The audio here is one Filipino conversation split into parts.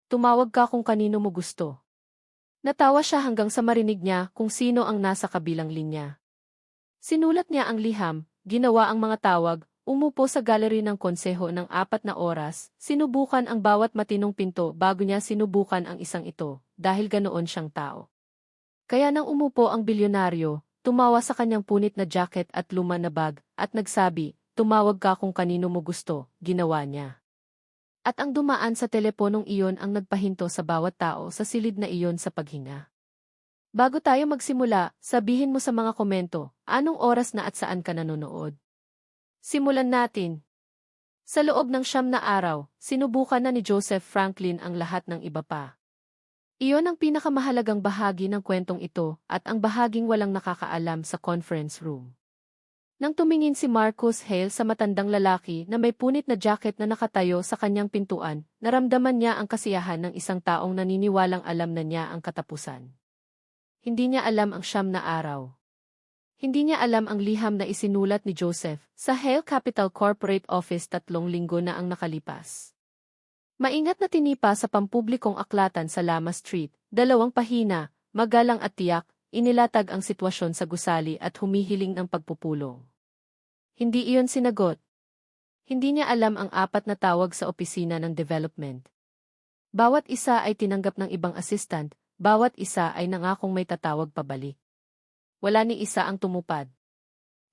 tumawag ka kung kanino mo gusto. Natawa siya hanggang sa marinig niya kung sino ang nasa kabilang linya. Sinulat niya ang liham, ginawa ang mga tawag, umupo sa gallery ng konseho ng 4 na oras, sinubukan ang bawat matinong pinto bago niya sinubukan ang isang ito, dahil ganoon siyang tao. Kaya nang umupo ang bilyonaryo, tumawa sa kanyang punit na jacket at luma na bag, at nagsabi, tumawag ka kung kanino mo gusto, ginawa niya. At ang dumaan sa teleponong iyon ang nagpahinto sa bawat tao sa silid na iyon sa paghinga. Bago tayo magsimula, sabihin mo sa mga komento, anong oras na at saan ka nanonood? Simulan natin. Sa loob ng 9 na araw, sinubukan na ni Joseph Franklin ang lahat ng iba pa. Iyon ang pinakamahalagang bahagi ng kwentong ito at ang bahaging walang nakakaalam sa conference room. Nang tumingin si Marcus Hale sa matandang lalaki na may punit na jacket na nakatayo sa kanyang pintuan, naramdaman niya ang kasiyahan ng isang taong naniniwalang alam na niya ang katapusan. Hindi niya alam ang 9 na araw. Hindi niya alam ang liham na isinulat ni Joseph sa Hale Capital Corporate Office 3 linggo na ang nakalipas. Maingat na tinipa sa pampublikong aklatan sa Lama Street, 2 pahina, magalang at tiyak, inilatag ang sitwasyon sa gusali at humihiling ng pagpupulong. Hindi iyon sinagot. Hindi niya alam ang 4 na tawag sa opisina ng development. Bawat isa ay tinanggap ng ibang assistant, bawat isa ay nangakong may tatawag pabalik. Wala ni isa ang tumupad.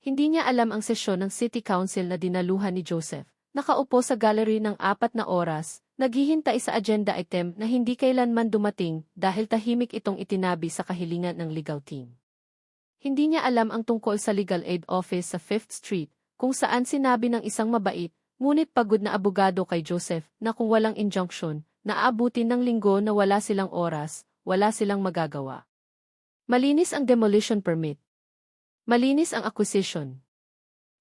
Hindi niya alam ang sesyon ng City Council na dinaluhan ni Joseph. Nakaupo sa gallery ng 4 na oras, naghihintay sa agenda item na hindi kailanman dumating dahil tahimik itong itinabi sa kahilingan ng legal team. Hindi niya alam ang tungkol sa legal aid office sa 5th Street, kung saan sinabi ng isang mabait, ngunit pagod na abogado kay Joseph na kung walang injunction, naaabutin ng linggo na wala silang oras, wala silang magagawa. Malinis ang demolition permit. Malinis ang acquisition.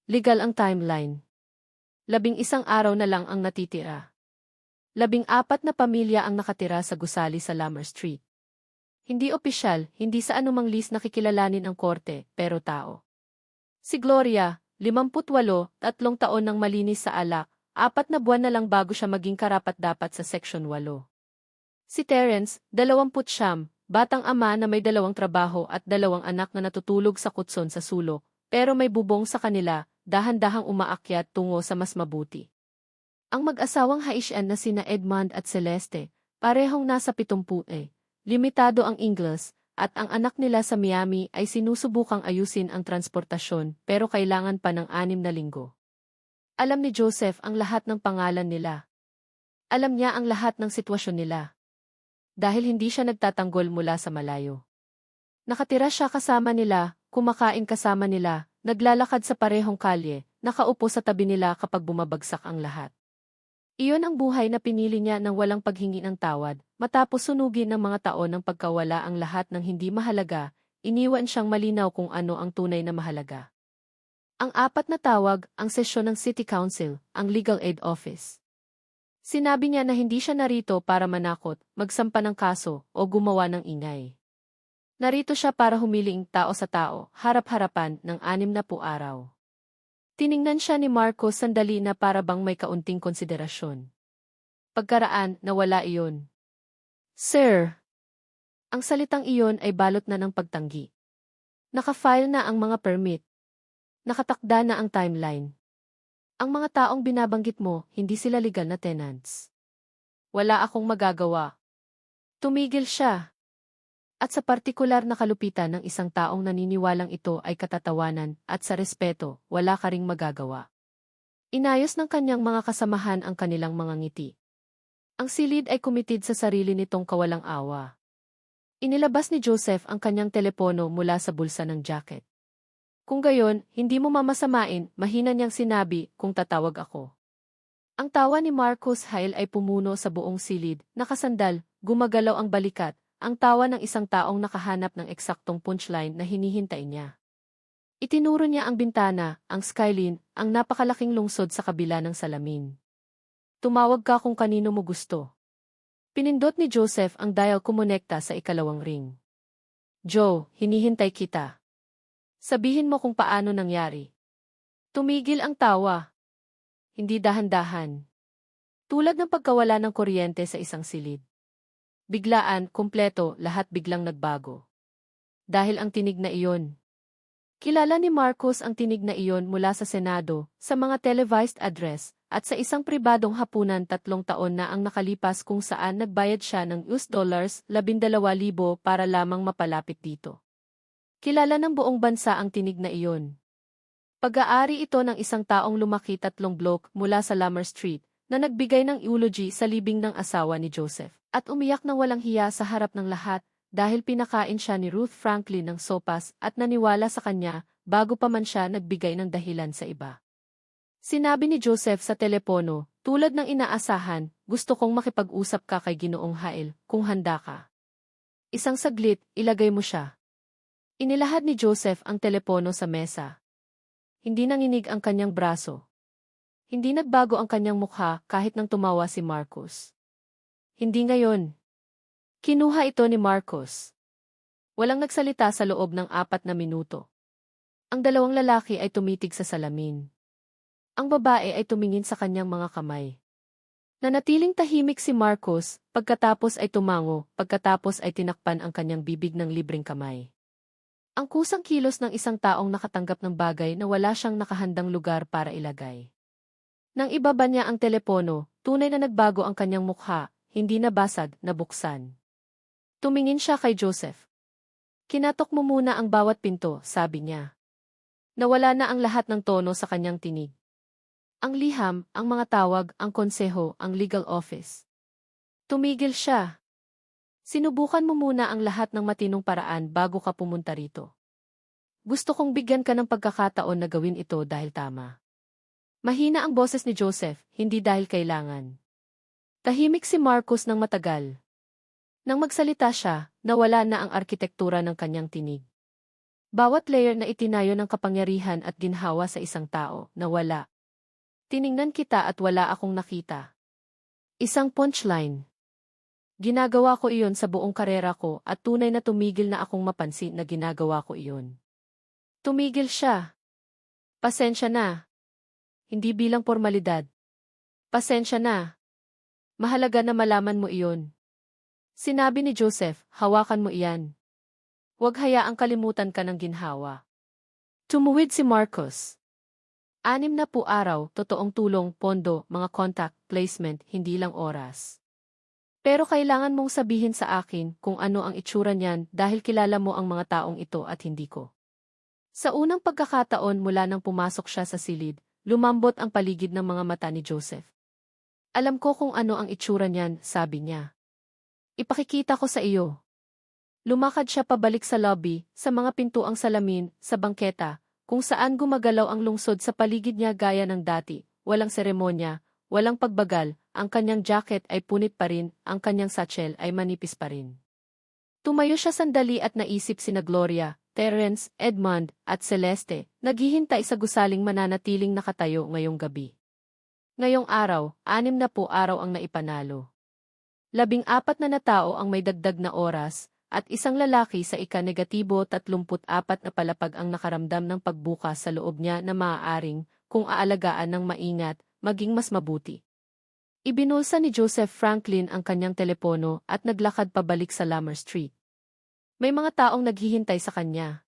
Legal ang timeline. 11 araw na lang ang natitira. 14 na pamilya ang nakatira sa gusali sa Lamar Street. Hindi opisyal, hindi sa anumang list nakikilalanin ang korte, pero tao. Si Gloria, 58, 3 taon nang malinis sa alak, 4 na buwan na lang bago siya maging karapat-dapat sa Section 8. Si Terence, 29, batang ama na may 2 trabaho at 2 anak na natutulog sa kutson sa sulok, pero may bubong sa kanila, dahan-dahang umaakyat tungo sa mas mabuti. Ang mag-asawang Haitian na sina Edmond at Celeste, parehong nasa 70, limitado ang Ingles, at ang anak nila sa Miami ay sinusubukang ayusin ang transportasyon pero kailangan pa ng 6 na linggo. Alam ni Joseph ang lahat ng pangalan nila. Alam niya ang lahat ng sitwasyon nila. Dahil hindi siya nagtatanggol mula sa malayo. Nakatira siya kasama nila, kumakain kasama nila, naglalakad sa parehong kalye, nakaupo sa tabi nila kapag bumabagsak ang lahat. Iyon ang buhay na pinili niya nang walang paghingi ng tawad, matapos sunugin ng mga taon ng pagkawala ang lahat ng hindi mahalaga, iniwan siyang malinaw kung ano ang tunay na mahalaga. Ang 4 na tawag, ang sesyon ng City Council, ang Legal Aid Office. Sinabi niya na hindi siya narito para manakot, magsampa ng kaso, o gumawa ng ingay. Narito siya para humiling tao sa tao, harap-harapan ng 60 araw. Tiningnan siya ni Marco sandali na para bang may kaunting konsiderasyon. Pagkaraan, nawala iyon. Sir! Ang salitang iyon ay balot na ng pagtanggi. Naka-file na ang mga permit. Nakatakda na ang timeline. Ang mga taong binabanggit mo, hindi sila legal na tenants. Wala akong magagawa. Tumigil siya. At sa partikular na kalupitan ng isang taong naniniwalang ito ay katatawanan at sa respeto, wala ka ring magagawa. Inayos ng kanyang mga kasamahan ang kanilang mga ngiti. Ang silid ay kumitid sa sarili nitong kawalang awa. Inilabas ni Joseph ang kanyang telepono mula sa bulsa ng jacket. Kung gayon, hindi mo mamasamain, mahina niyang sinabi, kung tatawag ako. Ang tawa ni Marcus Hale ay pumuno sa buong silid, nakasandal, gumagalaw ang balikat, ang tawa ng isang taong nakahanap ng eksaktong punchline na hinihintay niya. Itinuro niya ang bintana, ang skyline, ang napakalaking lungsod sa kabila ng salamin. Tumawag ka kung kanino mo gusto. Pinindot ni Joseph ang dial kumonekta sa 2 ring. Joe, hinihintay kita. Sabihin mo kung paano nangyari. Tumigil ang tawa. Hindi dahan-dahan. Tulad ng pagkawala ng kuryente sa isang silid. Biglaan, kumpleto, lahat biglang nagbago. Dahil ang tinig na iyon. Kilala ni Marcos ang tinig na iyon mula sa Senado, sa mga televised address, at sa isang pribadong hapunan 3 taon na ang nakalipas kung saan nagbayad siya ng $12,000 para lamang mapalapit dito. Kilala ng buong bansa ang tinig na iyon. Pag-aari ito ng isang taong lumaki 3 blok mula sa Lamar Street, na nagbigay ng eulogy sa libing ng asawa ni Joseph, at umiyak ng walang hiya sa harap ng lahat, dahil pinakain siya ni Ruth Franklin ng sopas at naniwala sa kanya, bago pa man siya nagbigay ng dahilan sa iba. Sinabi ni Joseph sa telepono, tulad ng inaasahan, gusto kong makipag-usap ka kay Ginoong Hail, kung handa ka. Isang saglit, ilagay mo siya. Inilahad ni Joseph ang telepono sa mesa. Hindi nanginig ang kanyang braso. Hindi nagbago ang kanyang mukha kahit nang tumawa si Marcos. Hindi ngayon. Kinuha ito ni Marcos. Walang nagsalita sa loob ng 4 na minuto. Ang dalawang lalaki ay tumitig sa salamin. Ang babae ay tumingin sa kanyang mga kamay. Nanatiling tahimik si Marcos, pagkatapos ay tumango, pagkatapos ay tinakpan ang kanyang bibig ng libreng kamay. Ang kusang kilos ng isang taong nakatanggap ng bagay na wala siyang nakahandang lugar para ilagay. Nang ibaba niya ang telepono, tunay na nagbago ang kanyang mukha, hindi na basag, nabuksan. Tumingin siya kay Joseph. Kinatok mo muna ang bawat pinto, sabi niya. Nawala na ang lahat ng tono sa kanyang tinig. Ang liham, ang mga tawag, ang konseho, ang legal office. Tumigil siya. Sinubukan mo muna ang lahat ng matinong paraan bago ka pumunta rito. Gusto kong bigyan ka ng pagkakataon na gawin ito dahil tama. Mahina ang boses ni Joseph, hindi dahil kailangan. Tahimik si Marcos ng matagal. Nang magsalita siya, nawala na ang arkitektura ng kanyang tinig. Bawat layer na itinayo ng kapangyarihan at ginhawa sa isang tao, nawala. Tiningnan kita at wala akong nakita. Isang punchline. Ginagawa ko iyon sa buong karera ko at tunay na tumigil na akong mapansin na ginagawa ko iyon. Tumigil siya. Pasensya na. Hindi bilang formalidad. Pasensya na. Mahalaga na malaman mo iyon. Sinabi ni Joseph, hawakan mo iyan. Huwag hayaang kalimutan ka ng ginhawa. Tumuwid si Marcos. 6 na po araw, totoong tulong, pondo, mga contact, placement, hindi lang oras. Pero kailangan mong sabihin sa akin kung ano ang itsura niyan dahil kilala mo ang mga taong ito at hindi ko. Sa unang pagkakataon mula nang pumasok siya sa silid, lumambot ang paligid ng mga mata ni Joseph. Alam ko kung ano ang itsura niyan, sabi niya. Ipakikita ko sa iyo. Lumakad siya pabalik sa lobby, sa mga pintuang salamin, sa bangketa, kung saan gumagalaw ang lungsod sa paligid niya gaya ng dati, walang seremonya, walang pagbagal, ang kanyang jacket ay punit pa rin, ang kanyang satchel ay manipis pa rin. Tumayo siya sandali at naisip sina Gloria, Terence, Edmond, at Celeste, naghihintay sa gusaling mananatiling nakatayo ngayong gabi. Ngayong araw, 6 na po araw ang naipanalo. 14 na tao ang may dagdag na oras, at isang lalaki sa ika-34 na palapag ang nakaramdam ng pagbukas sa loob niya na maaaring, kung aalagaan ng maingat, maging mas mabuti. Ibinulsa ni Joseph Franklin ang kanyang telepono at naglakad pabalik sa Lamar Street. May mga taong naghihintay sa kanya.